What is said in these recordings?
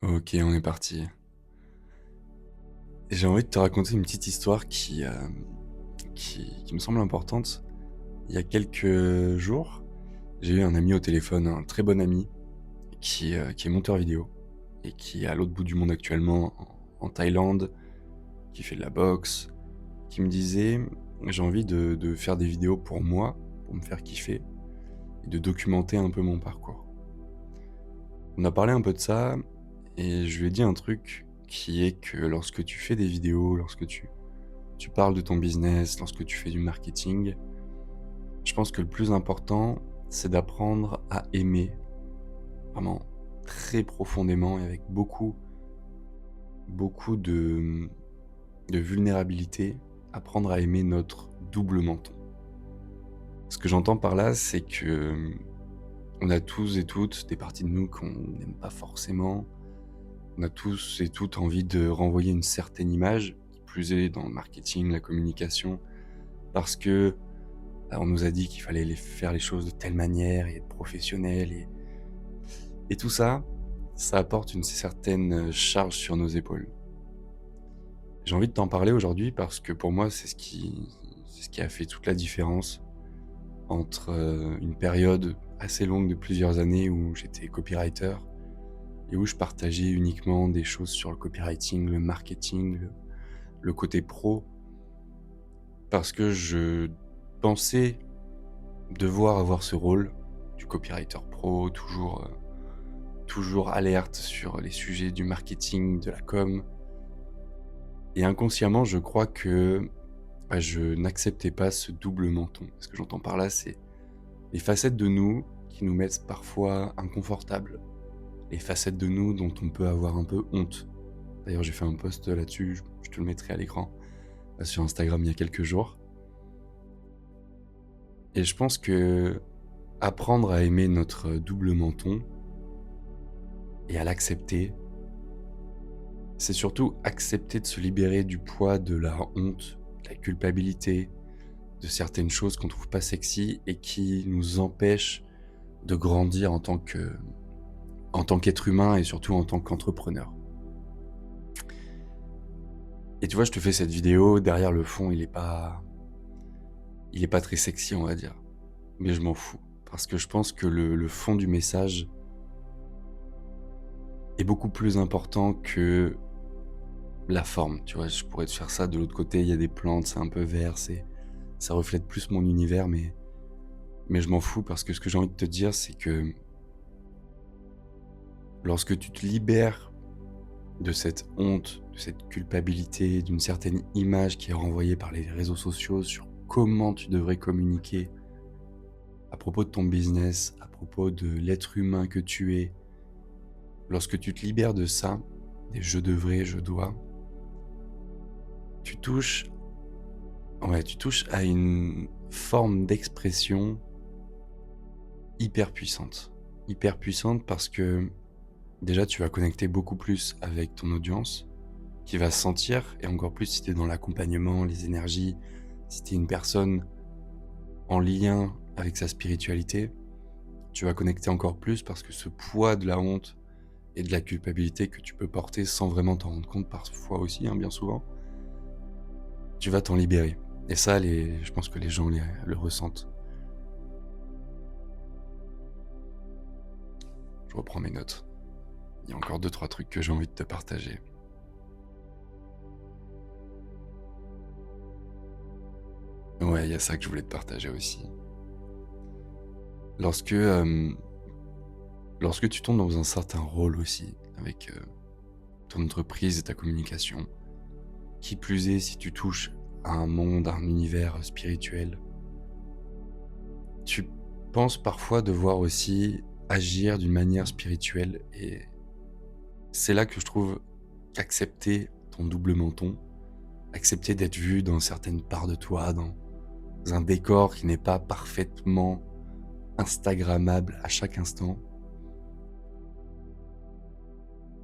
Ok, on est parti. J'ai envie de te raconter une petite histoire qui me semble importante. Il y a quelques jours, j'ai eu un ami au téléphone, un très bon ami, qui est monteur vidéo et qui est à l'autre bout du monde actuellement, en Thaïlande, qui fait de la boxe, qui me disait: «J'ai envie de faire des vidéos pour moi, pour me faire kiffer et de documenter un peu mon parcours». On a parlé un peu de ça et je lui ai dit un truc qui est que lorsque tu fais des vidéos, lorsque tu parles de ton business, lorsque tu fais du marketing, je pense que le plus important, c'est d'apprendre à aimer, vraiment très profondément et avec beaucoup de vulnérabilité, apprendre à aimer notre double menton. Ce que j'entends par là, c'est que on a tous et toutes des parties de nous qu'on n'aime pas forcément. On a tous et toutes envie de renvoyer une certaine image, qui plus est dans le marketing, la communication, parce que on nous a dit qu'il fallait faire les choses de telle manière et être professionnel et tout ça, ça apporte une certaine, charge sur nos épaules. J'ai envie de t'en parler aujourd'hui parce que pour moi, c'est ce qui a fait toute la différence entre, une période assez longue de plusieurs années où j'étais copywriter et où je partageais uniquement des choses sur le copywriting, le marketing, le côté pro, parce que je pensais devoir avoir ce rôle du copywriter pro, toujours alerte sur les sujets du marketing, de la com. Et inconsciemment, je crois que, je n'acceptais pas ce double menton. Ce que j'entends par là, c'est les facettes de nous qui nous mettent parfois inconfortables, les facettes de nous dont on peut avoir un peu honte. D'ailleurs, j'ai fait un post là-dessus, je te le mettrai à l'écran, sur Instagram il y a quelques jours. Et je pense que apprendre à aimer notre double menton et à l'accepter, c'est surtout accepter de se libérer du poids de la honte, de la culpabilité, de certaines choses qu'on trouve pas sexy et qui nous empêchent de grandir en tant qu'être humain et surtout en tant qu'entrepreneur. Et tu vois, je te fais cette vidéo, derrière le fond, il est pas très sexy, on va dire. Mais je m'en fous. Parce que je pense que le fond du message est beaucoup plus important que la forme. Tu vois, je pourrais te faire ça de l'autre côté, il y a des plantes, c'est un peu vert, ça reflète plus mon univers, mais je m'en fous parce que ce que j'ai envie de te dire, c'est que lorsque tu te libères de cette honte, de cette culpabilité, d'une certaine image qui est renvoyée par les réseaux sociaux sur comment tu devrais communiquer à propos de ton business, à propos de l'être humain que tu es, lorsque tu te libères de ça, des je devrais, je dois, tu touches, ouais, tu touches à une forme d'expression hyper puissante. Hyper puissante parce que déjà tu vas connecter beaucoup plus avec ton audience qui va sentir, et encore plus si tu es dans l'accompagnement, les énergies, si tu es une personne en lien avec sa spiritualité, tu vas connecter encore plus parce que ce poids de la honte et de la culpabilité que tu peux porter sans vraiment t'en rendre compte parfois aussi, hein, bien souvent, tu vas t'en libérer. Et ça, je pense que les gens le ressentent. Je reprends mes notes. Il y a encore deux, trois trucs que j'ai envie de te partager. Ouais, il y a ça que je voulais te partager aussi. Lorsque, lorsque tu tombes dans un certain rôle aussi, avec ton entreprise et ta communication, qui plus est si tu touches à un monde, à un univers spirituel, tu penses parfois devoir aussi agir d'une manière spirituelle, et c'est là que je trouve qu'accepter ton double menton, accepter d'être vu dans certaines parts de toi, dans un décor qui n'est pas parfaitement instagrammable à chaque instant,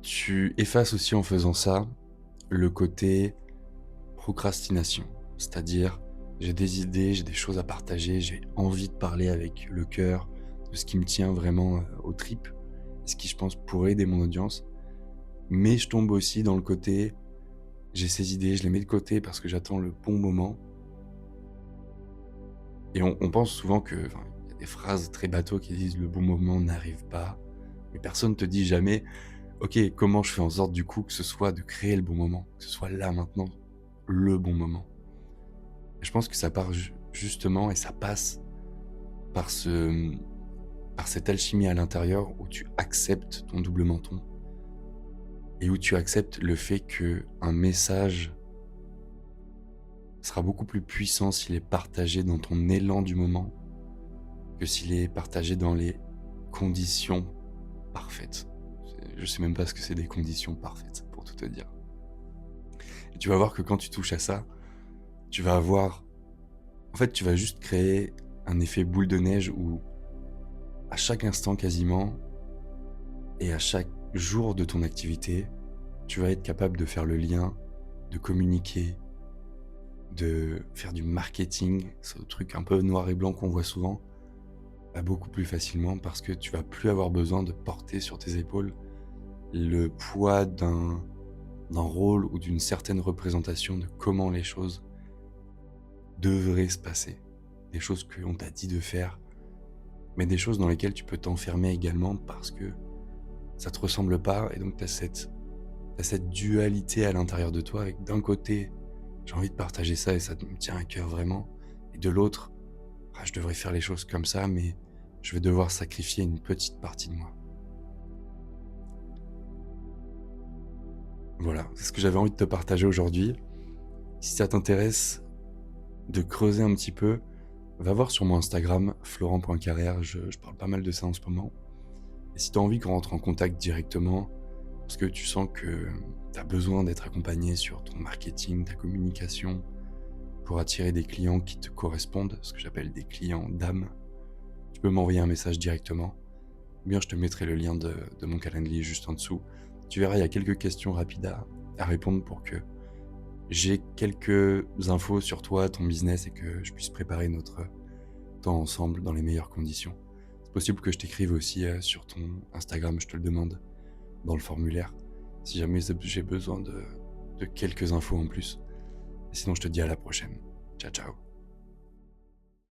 tu effaces aussi en faisant ça le côté procrastination. C'est-à-dire, j'ai des idées, j'ai des choses à partager, j'ai envie de parler avec le cœur de ce qui me tient vraiment aux tripes, ce qui je pense pourrait aider mon audience. Mais je tombe aussi dans le côté, j'ai ces idées, je les mets de côté parce que j'attends le bon moment. Et on pense souvent que, enfin, il y a des phrases très bateau qui disent: «Le bon moment n'arrive pas», mais personne te dit jamais: «OK, comment je fais en sorte du coup que ce soit de créer le bon moment, que ce soit là maintenant, le bon moment?» Et je pense que ça part justement et ça passe par par cette alchimie à l'intérieur où tu acceptes ton double menton et où tu acceptes le fait que un message sera beaucoup plus puissant s'il est partagé dans ton élan du moment que s'il est partagé dans les conditions parfaites. Je sais même pas ce que c'est des conditions parfaites, pour tout te dire. Et tu vas voir que quand tu touches à ça, tu vas avoir en fait, tu vas juste créer un effet boule de neige où, à chaque instant quasiment et à chaque jour de ton activité, tu vas être capable de faire le lien, de communiquer, de faire du marketing, ce truc un peu noir et blanc qu'on voit souvent, bah, beaucoup plus facilement parce que tu vas plus avoir besoin de porter sur tes épaules le poids d'un rôle ou d'une certaine représentation de comment les choses devraient se passer. Des choses qu'on t'a dit de faire, mais des choses dans lesquelles tu peux t'enfermer également parce que ça te ressemble pas et donc t'as cette dualité à l'intérieur de toi avec d'un côté, j'ai envie de partager ça et ça me tient à cœur vraiment, et de l'autre, ah, je devrais faire les choses comme ça, mais je vais devoir sacrifier une petite partie de moi. Voilà, c'est ce que j'avais envie de te partager aujourd'hui. Si ça t'intéresse de creuser un petit peu, va voir sur mon Instagram, florent.carrière, je parle pas mal de ça en ce moment. Et si tu as envie qu'on rentre en contact directement, parce que tu sens que tu as besoin d'être accompagné sur ton marketing, ta communication, pour attirer des clients qui te correspondent, ce que j'appelle des clients d'âme, tu peux m'envoyer un message directement. Ou bien je te mettrai le lien de mon calendrier juste en dessous. Tu verras, il y a quelques questions rapides à répondre pour que j'ai quelques infos sur toi, ton business, et que je puisse préparer notre temps ensemble dans les meilleures conditions. C'est possible que je t'écrive aussi sur ton Instagram, je te le demande, dans le formulaire, si jamais j'ai besoin de quelques infos en plus. Et sinon, je te dis à la prochaine. Ciao, ciao.